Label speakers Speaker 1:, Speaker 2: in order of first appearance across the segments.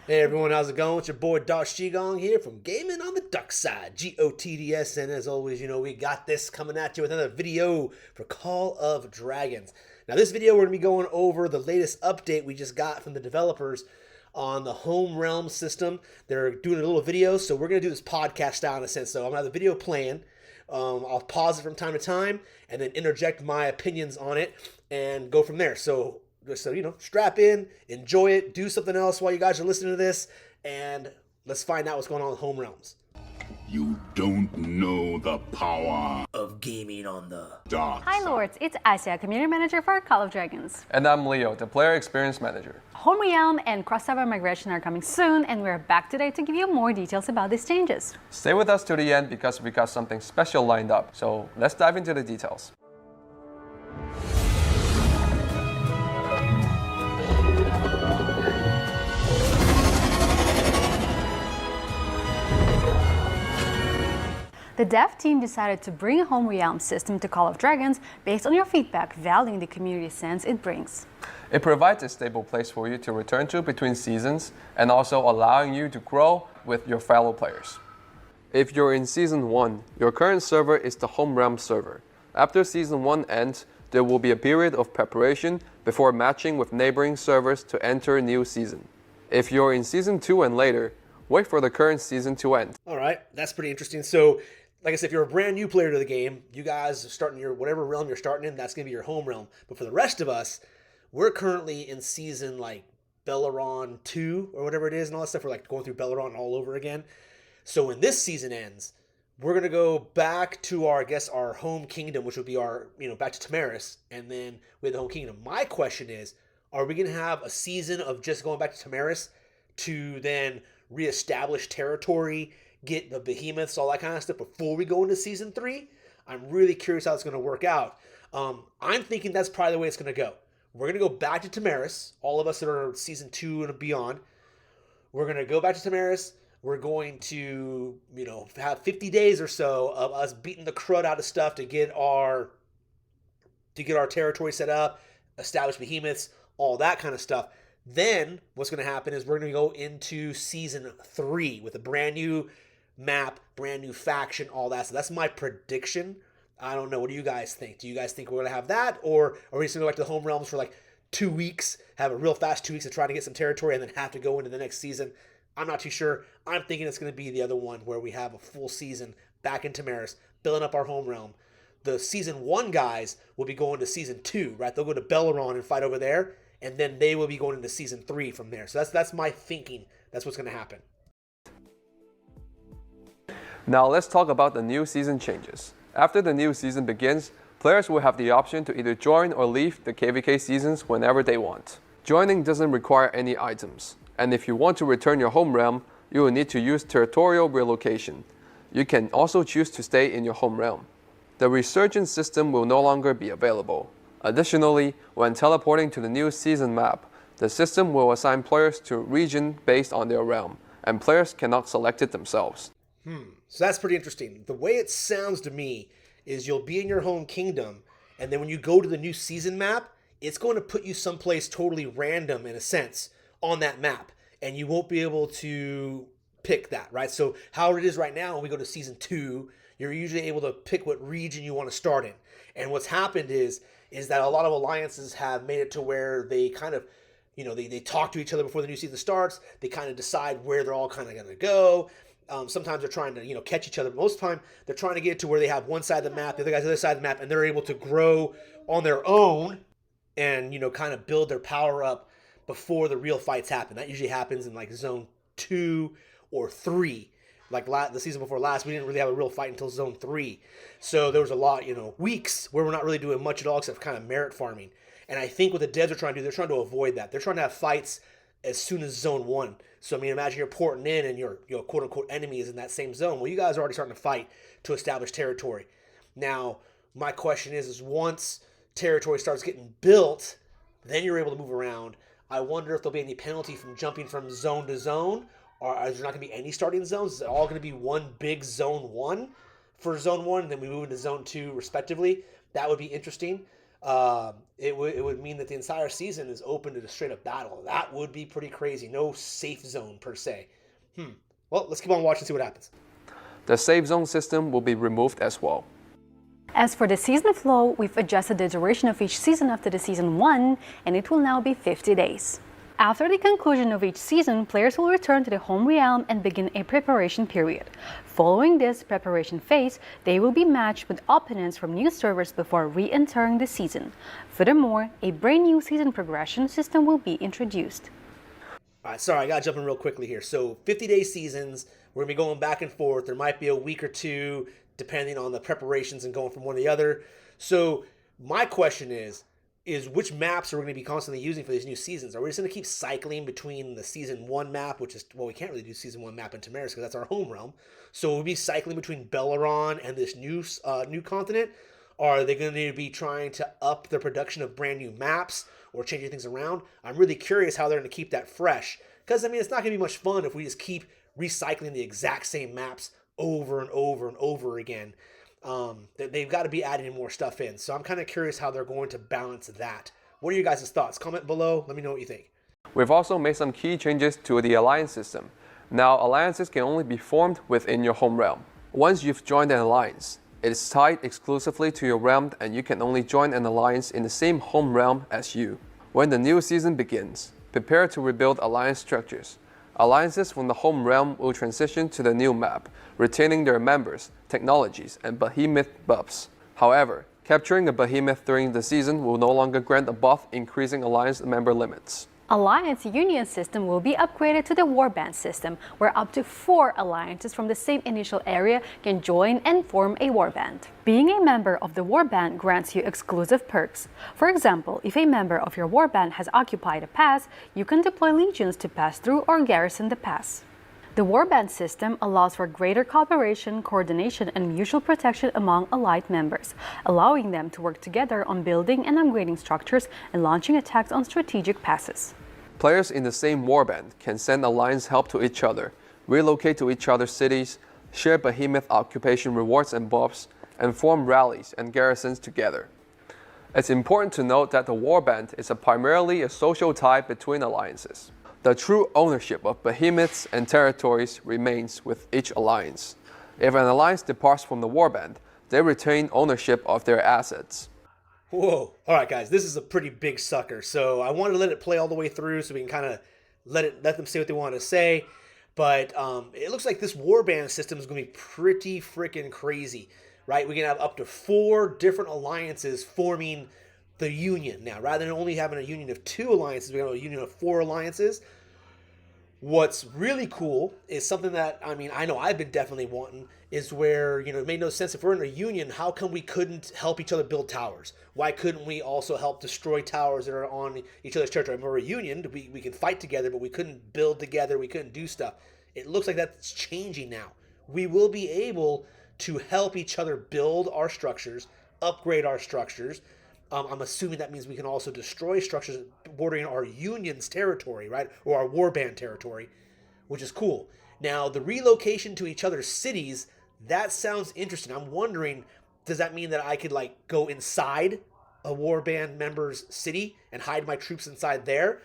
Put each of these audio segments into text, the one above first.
Speaker 1: Hey everyone, how's it going? It's your boy Darth Shigong here from Gaming on the Duck Side, GOTDS, and as always, we got this coming at you with another video for Call of Dragons. Now this video we're going to be going over the latest update we just got from the developers on the home realm system. They're doing a little video, so we're going to do this podcast style in a sense. So I'm going to have the video playing. I'll pause it from time to time and then interject my opinions on it and go from there. So strap in, enjoy it, do something else while you guys are listening to this, and let's find out what's going on with home realms.
Speaker 2: You don't know the power
Speaker 1: of gaming on the
Speaker 2: dark
Speaker 3: Hi Lords, it's Asia, Community Manager for Call of Dragons.
Speaker 4: And I'm Leo, the Player Experience Manager.
Speaker 3: Home Realm and Crossover Migration are coming soon, and we're back today to give you more details about these changes.
Speaker 4: Stay with us to the end because we got something special lined up. So let's dive into the details.
Speaker 3: The dev team decided to bring a Home Realm system to Call of Dragons based on your feedback, valuing the community sense it brings.
Speaker 4: It provides a stable place for you to return to between seasons and also allowing you to grow with your fellow players. If you're in Season 1, your current server is the Home Realm server. After Season 1 ends, there will be a period of preparation before matching with neighboring servers to enter a new season. If you're in Season 2 and later, wait for the current season to end.
Speaker 1: All right, that's pretty interesting. So, like I said, if you're a brand new player to the game, you guys are starting your whatever realm you're starting in, that's going to be your home realm. But for the rest of us, we're currently in season like Belleron 2 or whatever it is and all that stuff. We're like going through Belleron all over again. So when this season ends, we're going to go back to our home kingdom, which would be our, back to Tamaris, and then with the home kingdom. My question is, are we going to have a season of just going back to Tamaris to then reestablish territory, get the behemoths, all that kind of stuff before we go into season 3? I'm really curious how it's going to work out. I'm thinking that's probably the way it's going to go. We're going to go back to Tamaris, all of us that are season 2 and beyond. We're going to go back to Tamaris. We're going to, have 50 days or so of us beating the crud out of stuff to get our territory set up, establish behemoths, all that kind of stuff. Then what's going to happen is we're going to go into season 3 with a brand new map, brand new faction, all that. So that's my prediction. I don't know. What do you guys think? Do you guys think we're going to have that? Or are we just going to go back to the home realms for like 2 weeks, have a real fast 2 weeks to try to get some territory and then have to go into the next season? I'm not too sure. I'm thinking it's going to be the other one where we have a full season back in Tamaris, building up our home realm. The season 1 guys will be going to season 2, right? They'll go to Belleron and fight over there, and then they will be going into season 3 from there. So that's my thinking. That's what's going to happen.
Speaker 4: Now let's talk about the new season changes. After the new season begins, players will have the option to either join or leave the KVK seasons whenever they want. Joining doesn't require any items, and if you want to return your home realm, you will need to use territorial relocation. You can also choose to stay in your home realm. The resurgence system will no longer be available. Additionally, when teleporting to the new season map, the system will assign players to a region based on their realm, and players cannot select it themselves.
Speaker 1: So that's pretty interesting. The way it sounds to me is you'll be in your home kingdom, and then when you go to the new season map, it's going to put you someplace totally random in a sense on that map, and you won't be able to pick that, right? So how it is right now when we go to season 2, you're usually able to pick what region you want to start in. And what's happened is that a lot of alliances have made it to where they kind of, they talk to each other before the new season starts. They kind of decide where they're all kind of going to go. Sometimes they're trying to, catch each other. But most of the time, they're trying to get to where they have one side of the map, the other guy's the other side of the map, and they're able to grow on their own and, kind of build their power up before the real fights happen. That usually happens in like zone 2 or 3. Like the season before last, we didn't really have a real fight until zone 3. So there was a lot, weeks where we're not really doing much at all except kind of merit farming. And I think what the devs are trying to do, they're trying to avoid that. They're trying to have fights as soon as zone 1. So, imagine you're porting in and your quote-unquote enemy is in that same zone. Well, you guys are already starting to fight to establish territory. Now, my question is once territory starts getting built, then you're able to move around. I wonder if there'll be any penalty from jumping from zone to zone, or is there not going to be any starting zones? Is it all going to be one big zone 1 for zone 1, and then we move into zone 2 respectively? That would be interesting. it would mean that the entire season is open to the straight up battle. That would be pretty crazy. No safe zone per se. Well, let's keep on watching and see what happens.
Speaker 4: The save zone system will be removed as well.
Speaker 3: As for the season flow, we've adjusted the duration of each season after the season 1, and it will now be 50 days. After the conclusion of each season, players will return to the home realm and begin a preparation period. Following this preparation phase, they will be matched with opponents from new servers before re-entering the season. Furthermore, a brand new season progression system will be introduced.
Speaker 1: All right, sorry, I got to jump in real quickly here. So 50-day seasons, we're going to be going back and forth. There might be a week or two, depending on the preparations and going from one to the other. So my question is which maps are we going to be constantly using for these new seasons? Are we just going to keep cycling between the season 1 map, which is, well, we can't really do season 1 map in Tamaris because that's our home realm. So we'll be cycling between Belleron and this new continent. Are they going to be trying to up the production of brand new maps or changing things around? I'm really curious how they're going to keep that fresh. Because, I mean, it's not going to be much fun if we just keep recycling the exact same maps over and over and over again. They've got to be adding more stuff in. So I'm kind of curious how they're going to balance that. What are your guys' thoughts? Comment below. Let me know what you think.
Speaker 4: We've also made some key changes to the alliance system. Now, alliances can only be formed within your home realm. Once you've joined an alliance, it is tied exclusively to your realm, and you can only join an alliance in the same home realm as you. When the new season begins, prepare to rebuild alliance structures. Alliances from the home realm will transition to the new map, retaining their members, technologies, and behemoth buffs. However, capturing a behemoth during the season will no longer grant a buff, increasing alliance member limits.
Speaker 3: Alliance Union system will be upgraded to the Warband system, where up to 4 alliances from the same initial area can join and form a warband. Being a member of the warband grants you exclusive perks. For example, if a member of your warband has occupied a pass, you can deploy legions to pass through or garrison the pass. The warband system allows for greater cooperation, coordination, and mutual protection among allied members, allowing them to work together on building and upgrading structures and launching attacks on strategic passes.
Speaker 4: Players in the same warband can send alliance help to each other, relocate to each other's cities, share behemoth occupation rewards and buffs, and form rallies and garrisons together. It's important to note that the warband is primarily a social tie between alliances. The true ownership of behemoths and territories remains with each alliance. If an alliance departs from the warband, they retain ownership of their assets.
Speaker 1: Whoa. All right, guys, this is a pretty big sucker. So I wanted to let it play all the way through so we can kind of let them say what they want to say. But it looks like this warband system is going to be pretty freaking crazy, right? We can have up to 4 different alliances forming the union. Now, rather than only having a union of 2 alliances, we have a union of 4 alliances. What's really cool is something that, I mean, I know I've been definitely wanting, is where, it made no sense. If we're in a union, how come we couldn't help each other build towers? Why couldn't we also help destroy towers that are on each other's territory? When we're a union, we can fight together, but we couldn't build together, we couldn't do stuff. It looks like that's changing now. We will be able to help each other build our structures, upgrade our structures. I'm assuming that means we can also destroy structures bordering our union's territory, right? Or our warband territory, which is cool. Now, the relocation to each other's cities, that sounds interesting. I'm wondering, does that mean that I could, go inside a warband member's city and hide my troops inside there?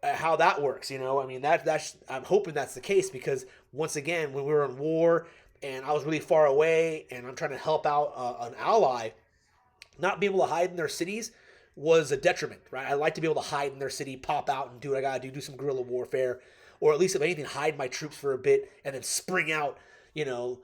Speaker 1: How that works, I mean, that's I'm hoping that's the case, because, once again, when we were in war and I was really far away and I'm trying to help out an ally, not being able to hide in their cities was a detriment, right? I like to be able to hide in their city, pop out and do what I gotta do some guerrilla warfare, or at least, if anything, hide my troops for a bit and then spring out,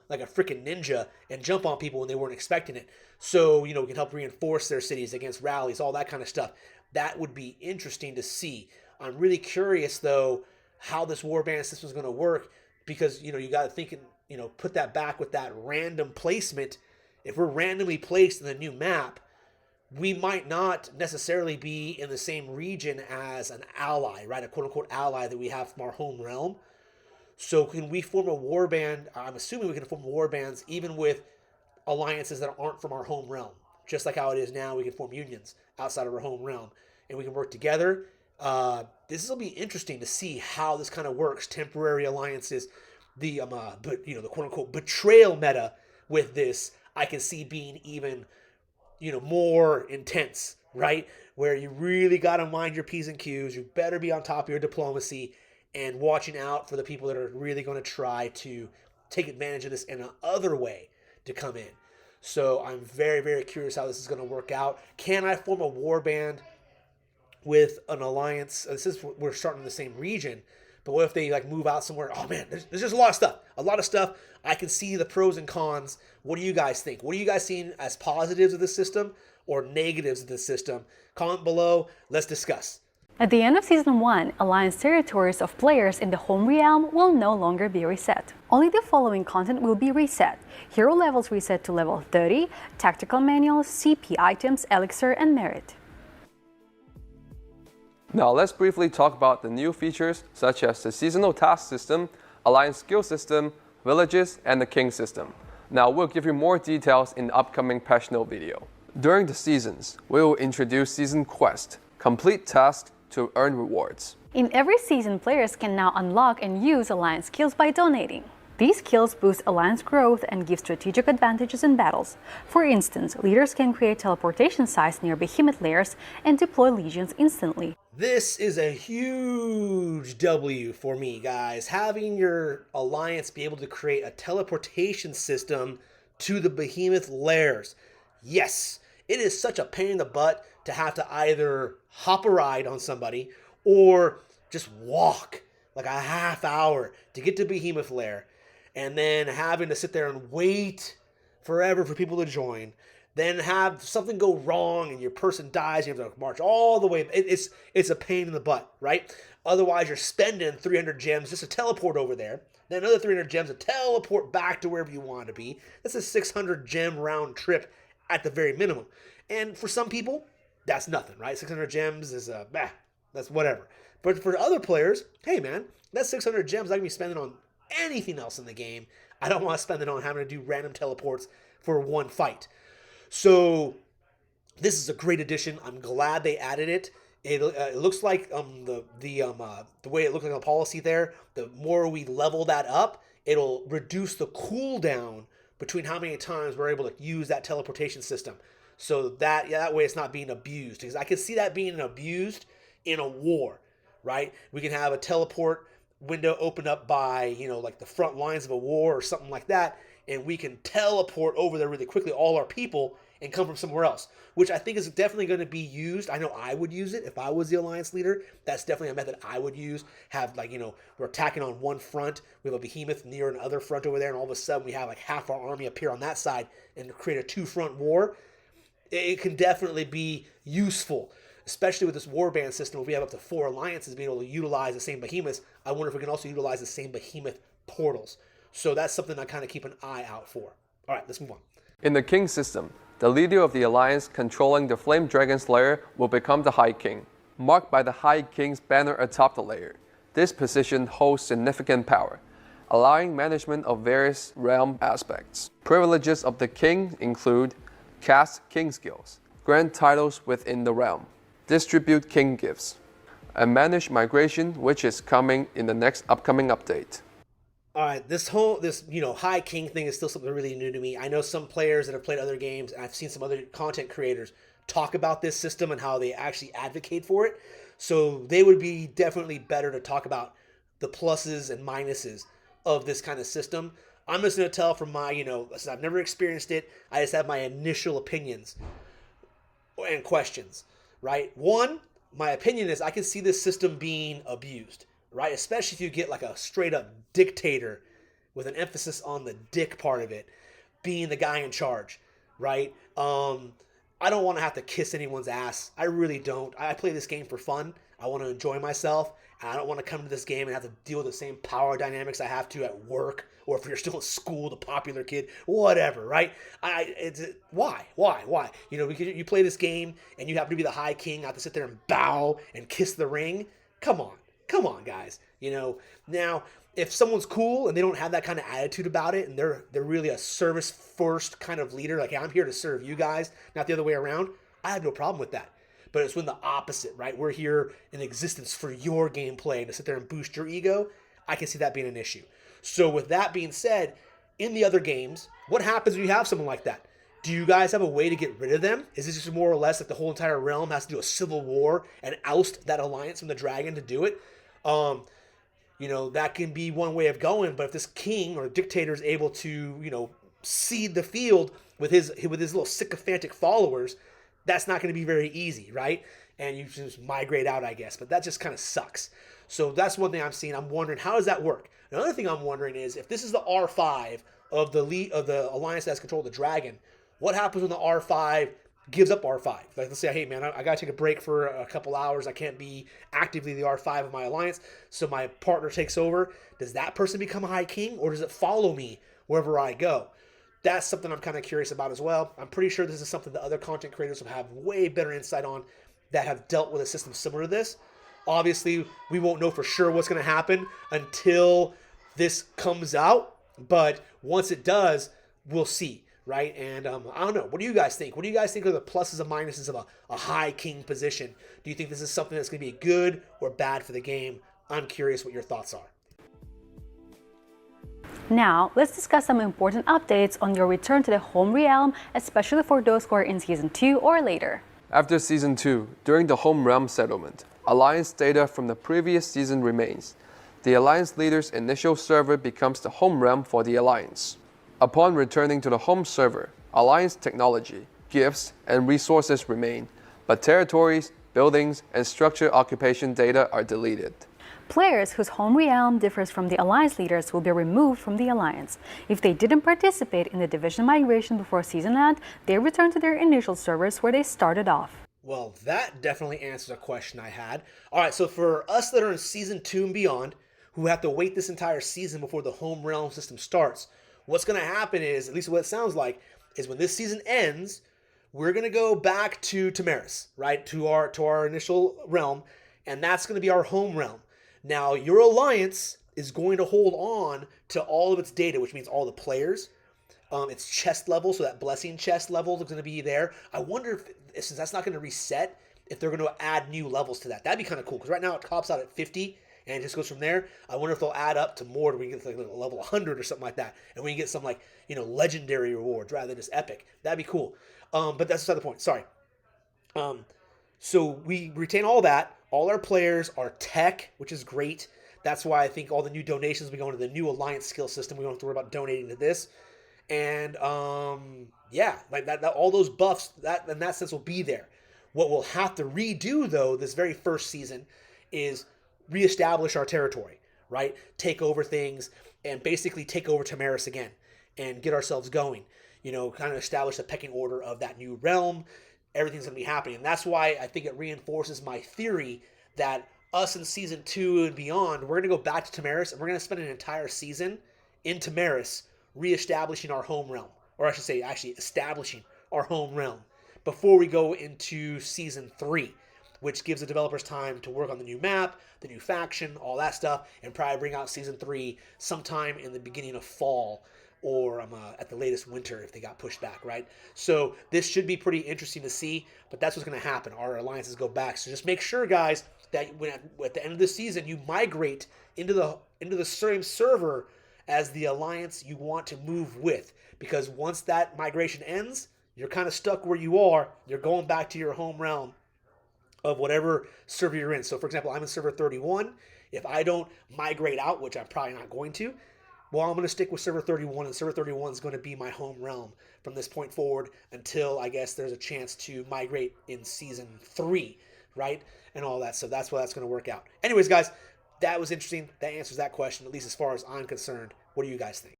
Speaker 1: like a freaking ninja and jump on people when they weren't expecting it. So, we can help reinforce their cities against rallies, all that kind of stuff. That would be interesting to see. I'm really curious, though, how this warband system is going to work, because, you got to think, put that back with that random placement. If we're randomly placed in the new map, we might not necessarily be in the same region as an ally, right? A quote-unquote ally that we have from our home realm. So can we form a warband? I'm assuming we can form warbands even with alliances that aren't from our home realm. Just like how it is now, we can form unions outside of our home realm, and we can work together. This will be interesting to see how this kind of works. Temporary alliances, the quote-unquote betrayal meta with this, I can see being even more intense, right? Where you really got to mind your P's and Q's. You better be on top of your diplomacy and watching out for the people that are really going to try to take advantage of this in another way to come in. So I'm very, very curious how this is going to work out. Can I form a warband with an alliance? We're starting in the same region, but what if they like move out somewhere? Oh man, there's just a lot of stuff. I can see the pros and cons. What do you guys think? What are you guys seeing as positives of the system or negatives of the system? Comment below. Let's discuss.
Speaker 3: At the end of Season 1, Alliance territories of players in the home realm will no longer be reset. Only the following content will be reset. Hero levels reset to level 30, tactical manuals, CP items, elixir, and merit.
Speaker 4: Now let's briefly talk about the new features such as the seasonal task system, Alliance skill system, villages, and the king system. Now we'll give you more details in the upcoming patch note video. During the seasons, we will introduce season quest, complete tasks to earn rewards.
Speaker 3: In every season, players can now unlock and use Alliance skills by donating. These skills boost Alliance growth and give strategic advantages in battles. For instance, leaders can create teleportation sites near behemoth layers and deploy legions instantly.
Speaker 1: This is a huge W for me, guys. Having your Alliance be able to create a teleportation system to the behemoth lairs. Yes, it is such a pain in the butt to have to either hop a ride on somebody or just walk like a half hour to get to behemoth lair, and then having to sit there and wait forever for people to join, then have something go wrong and your person dies, you have to march all the way. It's a pain in the butt, right? Otherwise, you're spending 300 gems just to teleport over there, then another 300 gems to teleport back to wherever you want to be. That's a 600 gem round trip at the very minimum. And for some people, that's nothing, right? 600 gems is that's whatever. But for other players, hey man, that's 600 gems I can be spending on anything else in the game. I don't want to spend it on having to do random teleports for one fight. So this is a great addition. I'm glad they added it. It looks like the way it looks like on the policy there, the more we level that up, it'll reduce the cooldown between how many times we're able to use that teleportation system. So that way it's not being abused. Because I can see that being abused in a war, right? We can have a teleport window open up by, like the front lines of a war or something like that, and we can teleport over there really quickly, all our people, and come from somewhere else, which I think is definitely going to be used. I know I would use it if I was the Alliance leader. That's definitely a method I would use. Have we're attacking on one front, we have a behemoth near another front over there, and all of a sudden we have like half our army appear on that side and create a two-front war. It can definitely be useful, especially with this warband system. If we have up to 4 alliances being able to utilize the same behemoths, I wonder if we can also utilize the same behemoth portals. So that's something I kind of keep an eye out for. All right, let's move on.
Speaker 4: In the king system, the leader of the alliance controlling the flame dragon's lair will become the High King, marked by the High King's banner atop the lair. This position holds significant power, allowing management of various realm aspects. Privileges of the king include cast king skills, grant titles within the realm, distribute king gifts, and manage migration, which is coming in the next upcoming update.
Speaker 1: All right, this High King thing is still something really new to me. I know some players that have played other games, and I've seen some other content creators talk about this system and how they actually advocate for it. So they would be definitely better to talk about the pluses and minuses of this kind of system. I'm just going to tell from my, since I've never experienced it, I just have my initial opinions and questions, right? One, my opinion is I can see this system being abused, right? Especially if you get like a straight up dictator with an emphasis on the dick part of it, being the guy in charge, right? I don't want to have to kiss anyone's ass. I really don't. I play this game for fun. I want to enjoy myself. And I don't want to come to this game and have to deal with the same power dynamics I have to at work, or if you're still in school, the popular kid, whatever, right? Why? You play this game and you happen to be the High King, have to sit there and bow and kiss the ring. Come on, guys. Now if someone's cool and they don't have that kind of attitude about it, and they're really a service first kind of leader, like, hey, I'm here to serve you guys, not the other way around, I have no problem with that. But it's when the opposite, right? We're here in existence for your gameplay and to sit there and boost your ego. I can see that being an issue. So with that being said, in the other games, what happens when you have someone like that? Do you guys have a way to get rid of them? Is this just more or less like the whole entire realm has to do a civil war and oust that alliance from the dragon to do it? That can be one way of going, but if this king or dictator is able to, seed the field with his little sycophantic followers, that's not going to be very easy, right? And you just migrate out, I guess. But that just kind of sucks. So that's one thing I'm seeing. I'm wondering, how does that work? Another thing I'm wondering is, if this is the R5 of the alliance that has control of the dragon, what happens when the R5 gives up R5? Like, let's say, hey man, I got to take a break for a couple hours. I can't be actively the R5 of my alliance, so my partner takes over. Does that person become a High King, or does it follow me wherever I go? That's something I'm kind of curious about as well. I'm pretty sure this is something that other content creators will have way better insight on that have dealt with a system similar to this. Obviously, we won't know for sure what's going to happen until this comes out, but once it does, we'll see, right? And I don't know. What do you guys think? What do you guys think are the pluses and minuses of a High King position? Do you think this is something that's going to be good or bad for the game? I'm curious what your thoughts are.
Speaker 3: Now, let's discuss some important updates on your return to the home realm, especially for those who are in Season 2 or later.
Speaker 4: After Season 2, during the home realm settlement, Alliance data from the previous season remains. The Alliance leader's initial server becomes the home realm for the Alliance. Upon returning to the home server, Alliance technology, gifts, and resources remain, but territories, buildings, and structure occupation data are deleted.
Speaker 3: Players whose home realm differs from the Alliance leaders will be removed from the Alliance. If they didn't participate in the division migration before season end, they return to their initial servers where they started off.
Speaker 1: Well, that definitely answers a question I had. All right, so for us that are in Season 2 and beyond, who have to wait this entire season before the home realm system starts, what's going to happen is, at least what it sounds like, is when this season ends, we're going to go back to Tamaris, right, to our initial realm, and that's going to be our home realm. Now, your alliance is going to hold on to all of its data, which means all the players, its chest level, so that blessing chest level is going to be there. I wonder if, since that's not going to reset, if they're going to add new levels to that. That'd be kind of cool, because right now it tops out at 50, and it just goes from there. I wonder if they'll add up to more, to we get like level 100 or something like that, and we get some legendary rewards rather than just epic. That'd be cool. But that's beside the point. Sorry. So we retain all that. All our players are tech, which is great. That's why I think all the new donations will be going to the new Alliance skill system. We don't have to worry about donating to this. And like that all those buffs, that in that sense will be there. What we'll have to redo though, this very first season, is reestablish our territory, right? Take over things and basically take over Tamaris again and get ourselves going. Kind of establish the pecking order of that new realm. Everything's going to be happening. And that's why I think it reinforces my theory that us in Season 2 and beyond, we're going to go back to Tamaris, and we're going to spend an entire season in Tamaris reestablishing our home realm. Or I should say, actually establishing our home realm before we go into Season 3, which gives the developers time to work on the new map, the new faction, all that stuff, and probably bring out Season 3 sometime in the beginning of fall, or at the latest winter if they got pushed back, right? So this should be pretty interesting to see, but that's what's going to happen. Our alliances go back. So just make sure, guys, that when at the end of the season, you migrate into the same server as the alliance you want to move with. Because once that migration ends, you're kind of stuck where you are. You're going back to your home realm of whatever server you're in. So, for example, I'm in server 31. If I don't migrate out, which I'm probably not going to, well, I'm going to stick with server 31, and server 31 is going to be my home realm from this point forward until, I guess, there's a chance to migrate in Season 3, right? And all that. So that's why that's going to work out. Anyways, guys, that was interesting. That answers that question, at least as far as I'm concerned. What do you guys think?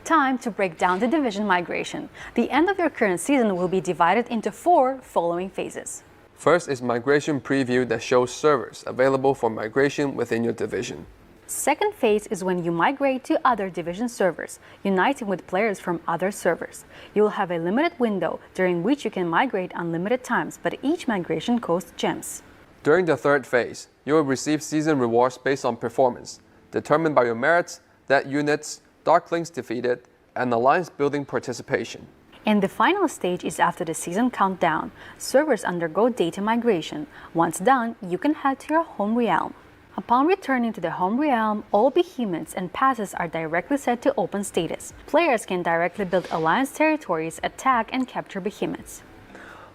Speaker 3: Time to break down the division migration. The end of your current season will be divided into 4 following phases.
Speaker 4: First is migration preview that shows servers available for migration within your division.
Speaker 3: Second phase is when you migrate to other division servers, uniting with players from other servers. You will have a limited window during which you can migrate unlimited times, but each migration costs gems.
Speaker 4: During the third phase, you will receive season rewards based on performance, determined by your merits, dead units, Darklings defeated, and alliance building participation.
Speaker 3: And the final stage is after the season countdown. Servers undergo data migration. Once done, you can head to your home realm. Upon returning to the home realm, all behemoths and passes are directly set to open status. Players can directly build alliance territories, attack, and capture behemoths.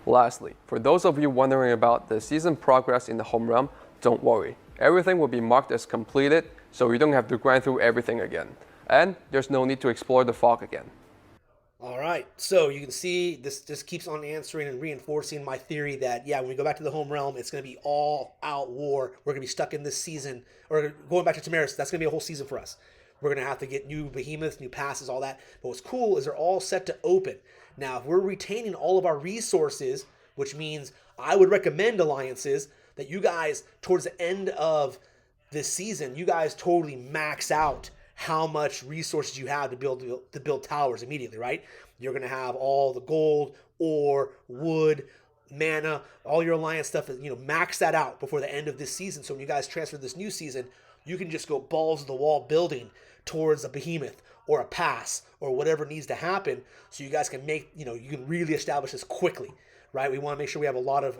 Speaker 4: Lastly, for those of you wondering about the season progress in the home realm, don't worry. Everything will be marked as completed, so you don't have to grind through everything again. And there's no need to explore the fog again.
Speaker 1: All right, so you can see this just keeps on answering and reinforcing my theory that, yeah, when we go back to the home realm, it's going to be all-out war. We're going to be stuck in this season, or going back to Tamaris, that's going to be a whole season for us. We're going to have to get new behemoths, new passes, all that. But what's cool is they're all set to open. Now, if we're retaining all of our resources, which means I would recommend alliances, that you guys, towards the end of this season, you guys totally max out how much resources you have to build towers immediately, right? You're going to have all the gold, ore, wood, mana, all your alliance stuff, max that out before the end of this season. So when you guys transfer this new season, you can just go balls to the wall building towards a behemoth or a pass or whatever needs to happen, so you guys can make, you can really establish this quickly, right? We want to make sure we have a lot of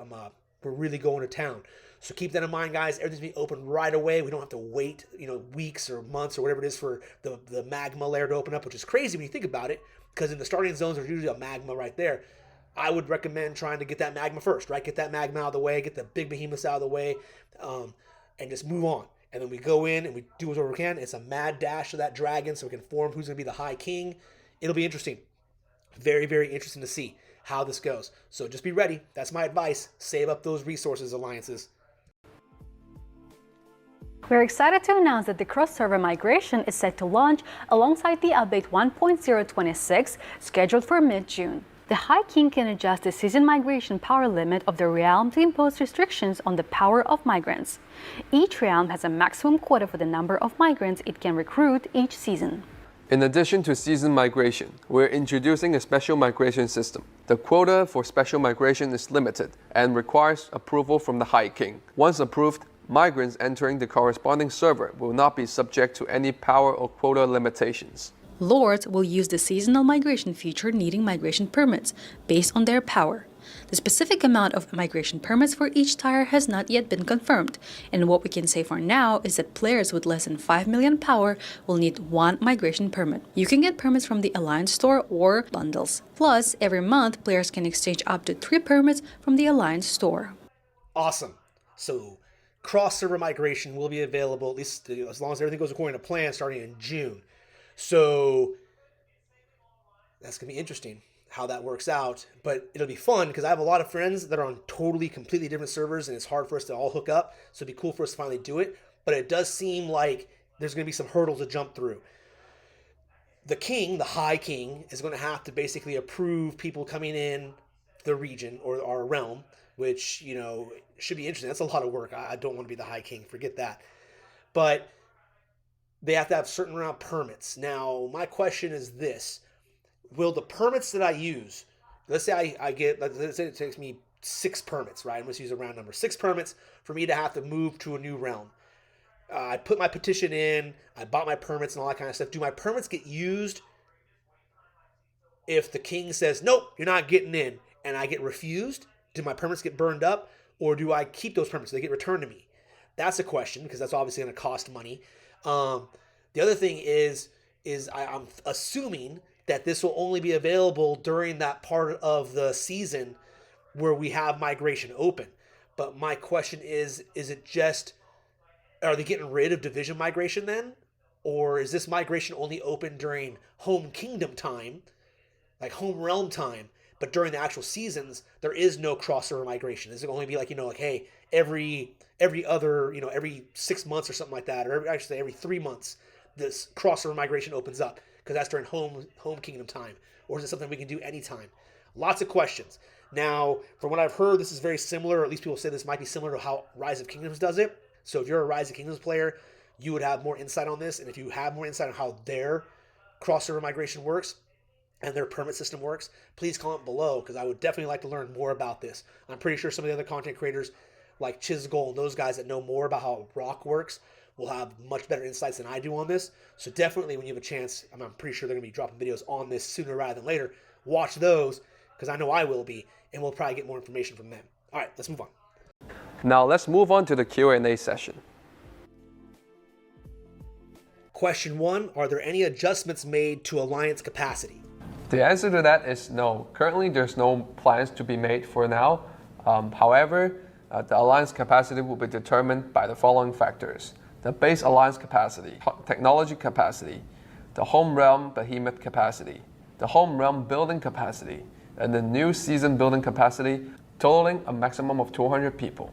Speaker 1: we're really going to town. So keep that in mind, guys. Everything's going to be open right away. We don't have to wait, weeks or months or whatever it is for the magma layer to open up, which is crazy when you think about it, because in the starting zones, there's usually a magma right there. I would recommend trying to get that magma first, right? Get that magma out of the way, get the big behemoths out of the way, and just move on. And then we go in and we do whatever we can. It's a mad dash to that dragon so we can form who's going to be the High King. It'll be interesting. Very, very interesting to see how this goes. So just be ready. That's my advice. Save up those resources, alliances.
Speaker 3: We're excited to announce that the cross-server migration is set to launch alongside the update 1.026, scheduled for mid-June. The High King can adjust the season migration power limit of the realm to impose restrictions on the power of migrants. Each realm has a maximum quota for the number of migrants it can recruit each season.
Speaker 4: In addition to season migration, we're introducing a special migration system. The quota for special migration is limited and requires approval from the High King. Once approved, migrants entering the corresponding server will not be subject to any power or quota limitations.
Speaker 5: Lords will use the seasonal migration feature needing migration permits based on their power. The specific amount of migration permits for each tier has not yet been confirmed, and what we can say for now is that players with less than 5 million power will need 1 migration permit. You can get permits from the Alliance store or bundles. Plus, every month, players can exchange up to 3 permits from the Alliance store.
Speaker 1: Awesome. So cross-server migration will be available, at least as long as everything goes according to plan, starting in June. So that's going to be interesting how that works out, but it'll be fun because I have a lot of friends that are on totally, completely different servers, and it's hard for us to all hook up, so it'd be cool for us to finally do it, but it does seem like there's going to be some hurdles to jump through. The king, the High King, is going to have to basically approve people coming in the region or our realm, which, should be interesting. That's a lot of work. I don't want to be the High King, forget that. But they have to have certain round permits. Now, my question is this. Will the permits that I use, let's say let's say it takes me 6 permits, right? I'm going to use a round number. 6 permits for me to have to move to a new realm. I put my petition in, I bought my permits and all that kind of stuff. Do my permits get used if the king says, nope, you're not getting in, and I get refused? Do my permits get burned up, or do I keep those permits? Do they get returned to me? That's a question, because that's obviously going to cost money. The other thing is I'm assuming that this will only be available during that part of the season where we have migration open. But my question is it just, are they getting rid of division migration then? Or is this migration only open during home kingdom time, like home realm time, but during the actual seasons, there is no crossover migration? Is it only be like, hey, every other, every 6 months or something like that, or every 3 months, this crossover migration opens up because that's during home kingdom time? Or is it something we can do anytime? Lots of questions. Now, from what I've heard, this is very similar, or at least people say this might be similar to how Rise of Kingdoms does it. So if you're a Rise of Kingdoms player, you would have more insight on this. And if you have more insight on how their crossover migration works and their permit system works, please comment below, because I would definitely like to learn more about this. I'm pretty sure some of the other content creators like Chizgol and those guys that know more about how rock works will have much better insights than I do on this. So definitely when you have a chance, I'm pretty sure they're going to be dropping videos on this sooner rather than later. Watch those, because I know I will be, and we'll probably get more information from them. All right, let's move on.
Speaker 4: Now let's move on to the Q&A session.
Speaker 1: Question 1, are there any adjustments made to alliance capacity?
Speaker 4: The answer to that is no. Currently, there's no plans to be made for now. However, the alliance capacity will be determined by the following factors: the base alliance capacity, technology capacity, the home realm behemoth capacity, the home realm building capacity, and the new season building capacity, totaling a maximum of 200 people.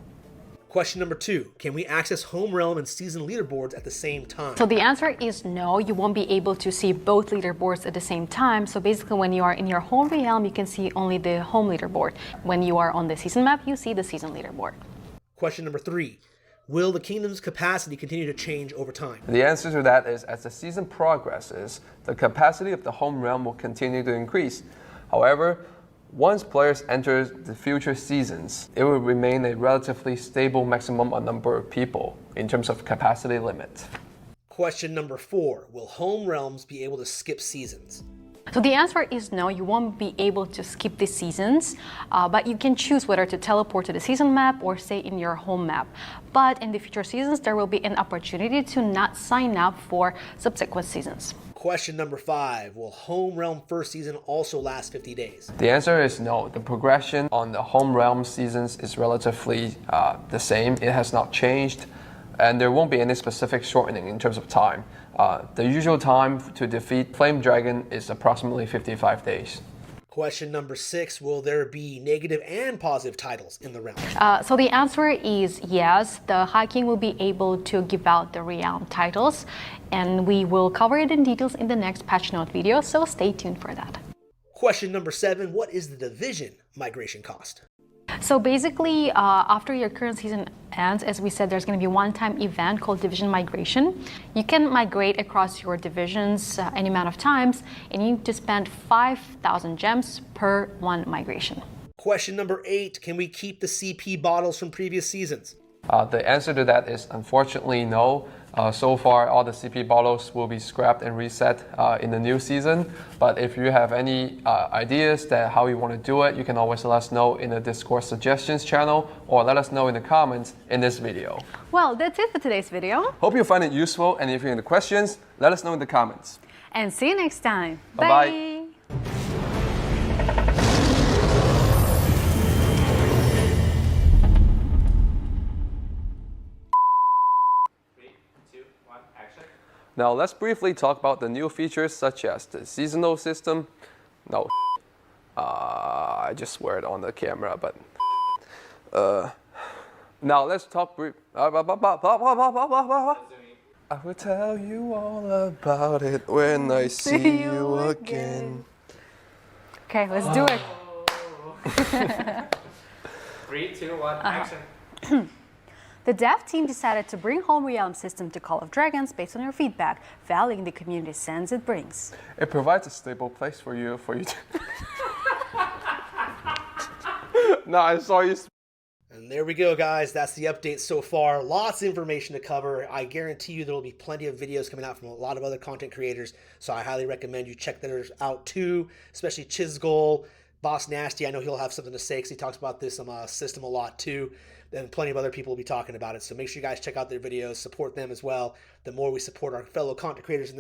Speaker 1: Question number 2, can we access home realm and season leaderboards at the same time?
Speaker 3: So the answer is no, you won't be able to see both leaderboards at the same time. So basically when you are in your home realm, you can see only the home leaderboard. When you are on the season map, you see the season leaderboard.
Speaker 1: Question number 3, will the kingdom's capacity continue to change over time?
Speaker 4: The answer to that is, as the season progresses, the capacity of the home realm will continue to increase. However, once players enter the future seasons, it will remain a relatively stable maximum number of people in terms of capacity limit.
Speaker 1: Question number 4, will home realms be able to skip seasons?
Speaker 3: So the answer is no, you won't be able to skip the seasons, but you can choose whether to teleport to the season map or stay in your home map. But in the future seasons, there will be an opportunity to not sign up for subsequent seasons.
Speaker 1: Question number 5, will home realm first season also last 50 days?
Speaker 4: The answer is no. The progression on the home realm seasons is relatively the same. It has not changed, and there won't be any specific shortening in terms of time. The usual time to defeat Flame Dragon is approximately 55 days.
Speaker 1: Question number 6, will there be negative and positive titles in the realm?
Speaker 3: So the answer is yes, the High King will be able to give out the realm titles, and we will cover it in details in the next patch note video, so stay tuned for that.
Speaker 1: Question number 7, what is the division migration cost?
Speaker 3: So basically, after your current season ends, as we said, there's going to be a one-time event called Division Migration. You can migrate across your divisions any amount of times, and you need to spend 5,000 gems per one migration.
Speaker 1: Question number 8, can we keep the CP bottles from previous seasons?
Speaker 4: The answer to that is unfortunately no. So far, all the CP bottles will be scrapped and reset in the new season. But if you have any ideas that how you want to do it, you can always let us know in the Discord suggestions channel, or let us know in the comments in this video.
Speaker 3: Well, that's it for today's video.
Speaker 4: Hope you find it useful, and if you have any questions, let us know in the comments.
Speaker 3: And see you next time.
Speaker 4: Bye-bye.
Speaker 3: Bye.
Speaker 4: Now let's briefly talk about the new features such as the seasonal system. No, I just swear it on the camera, but now let's talk brief. I will tell you all about it when I see you again.
Speaker 3: Okay, let's do it.
Speaker 6: 3, 2, 1, action.
Speaker 3: The dev team decided to bring Home Realm system to Call of Dragons based on your feedback, valuing the community sense it brings.
Speaker 4: It provides a stable place for you to. No, I saw you.
Speaker 1: And there we go, guys. That's the update so far. Lots of information to cover. I guarantee you there will be plenty of videos coming out from a lot of other content creators, so I highly recommend you check theirs out too, especially Chizgol, Boss Nasty. I know he'll have something to say because he talks about this system a lot too. And plenty of other people will be talking about it. So make sure you guys check out their videos, support them as well. The more we support our fellow content creators in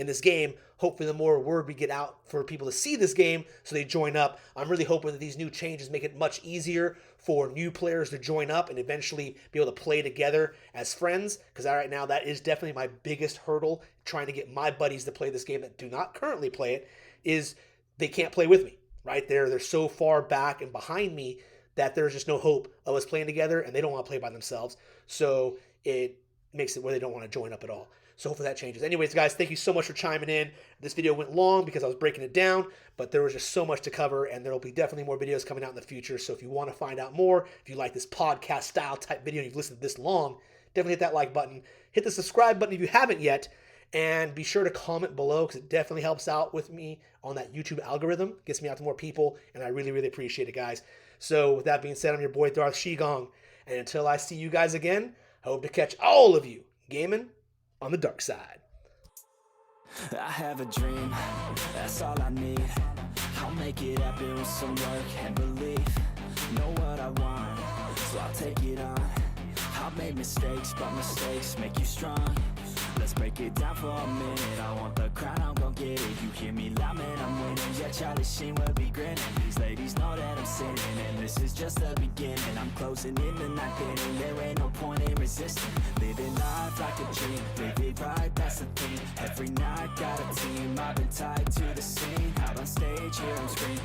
Speaker 1: this game, hopefully the more word we get out for people to see this game so they join up. I'm really hoping that these new changes make it much easier for new players to join up and eventually be able to play together as friends, because right now that is definitely my biggest hurdle, trying to get my buddies to play this game that do not currently play it, is they can't play with me, right? They're so far back and behind me that there's just no hope of us playing together, and they don't want to play by themselves. So it makes it where they don't want to join up at all. So hopefully that changes. Anyways, guys, thank you so much for chiming in. This video went long because I was breaking it down, but there was just so much to cover, and there will be definitely more videos coming out in the future. So if you want to find out more, if you like this podcast style type video and you've listened this long, definitely hit that like button. Hit the subscribe button if you haven't yet, and be sure to comment below because it definitely helps out with me on that YouTube algorithm. Gets me out to more people, and I really, really appreciate it, guys. So with that being said, I'm your boy Darth Shigong, and until I see you guys again, I hope to catch all of you gaming on the dark side.
Speaker 7: I have a dream, that's all I need. I'll make it happen with some work and belief. Know what I want, so I'll take it on. I've made mistakes, but mistakes make you strong. Let's break it down for a minute. I want the crown, I'm gon' get it. You hear me loud, man, I'm winning. Yeah, Charlie Sheen will be grinning. These ladies know that I'm sinning, and this is just the beginning. I'm closing in the ninth inning. There ain't no point in resisting. Living life like a dream, live it right, that's the thing. Every night got a team, I've been tied to the scene. Out on stage, hear them scream.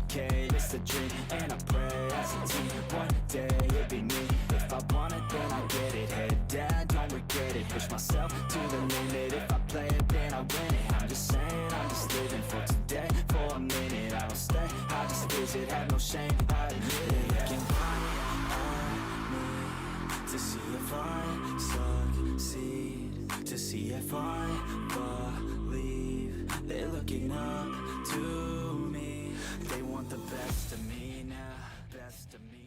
Speaker 7: Okay, it's a dream, and I pray as a team. One day it'll be me. If I want it, then I'll get it. Head down, don't regret it. Push myself to the limit. If I play it, then I win it. I'm just saying, I'm just living for today. For a minute, I don't stay, I just visit. Have no shame, I admit it. Looking right at me to see if I succeed, to see if I believe. They're looking up to me. They want the best of me now, best of me.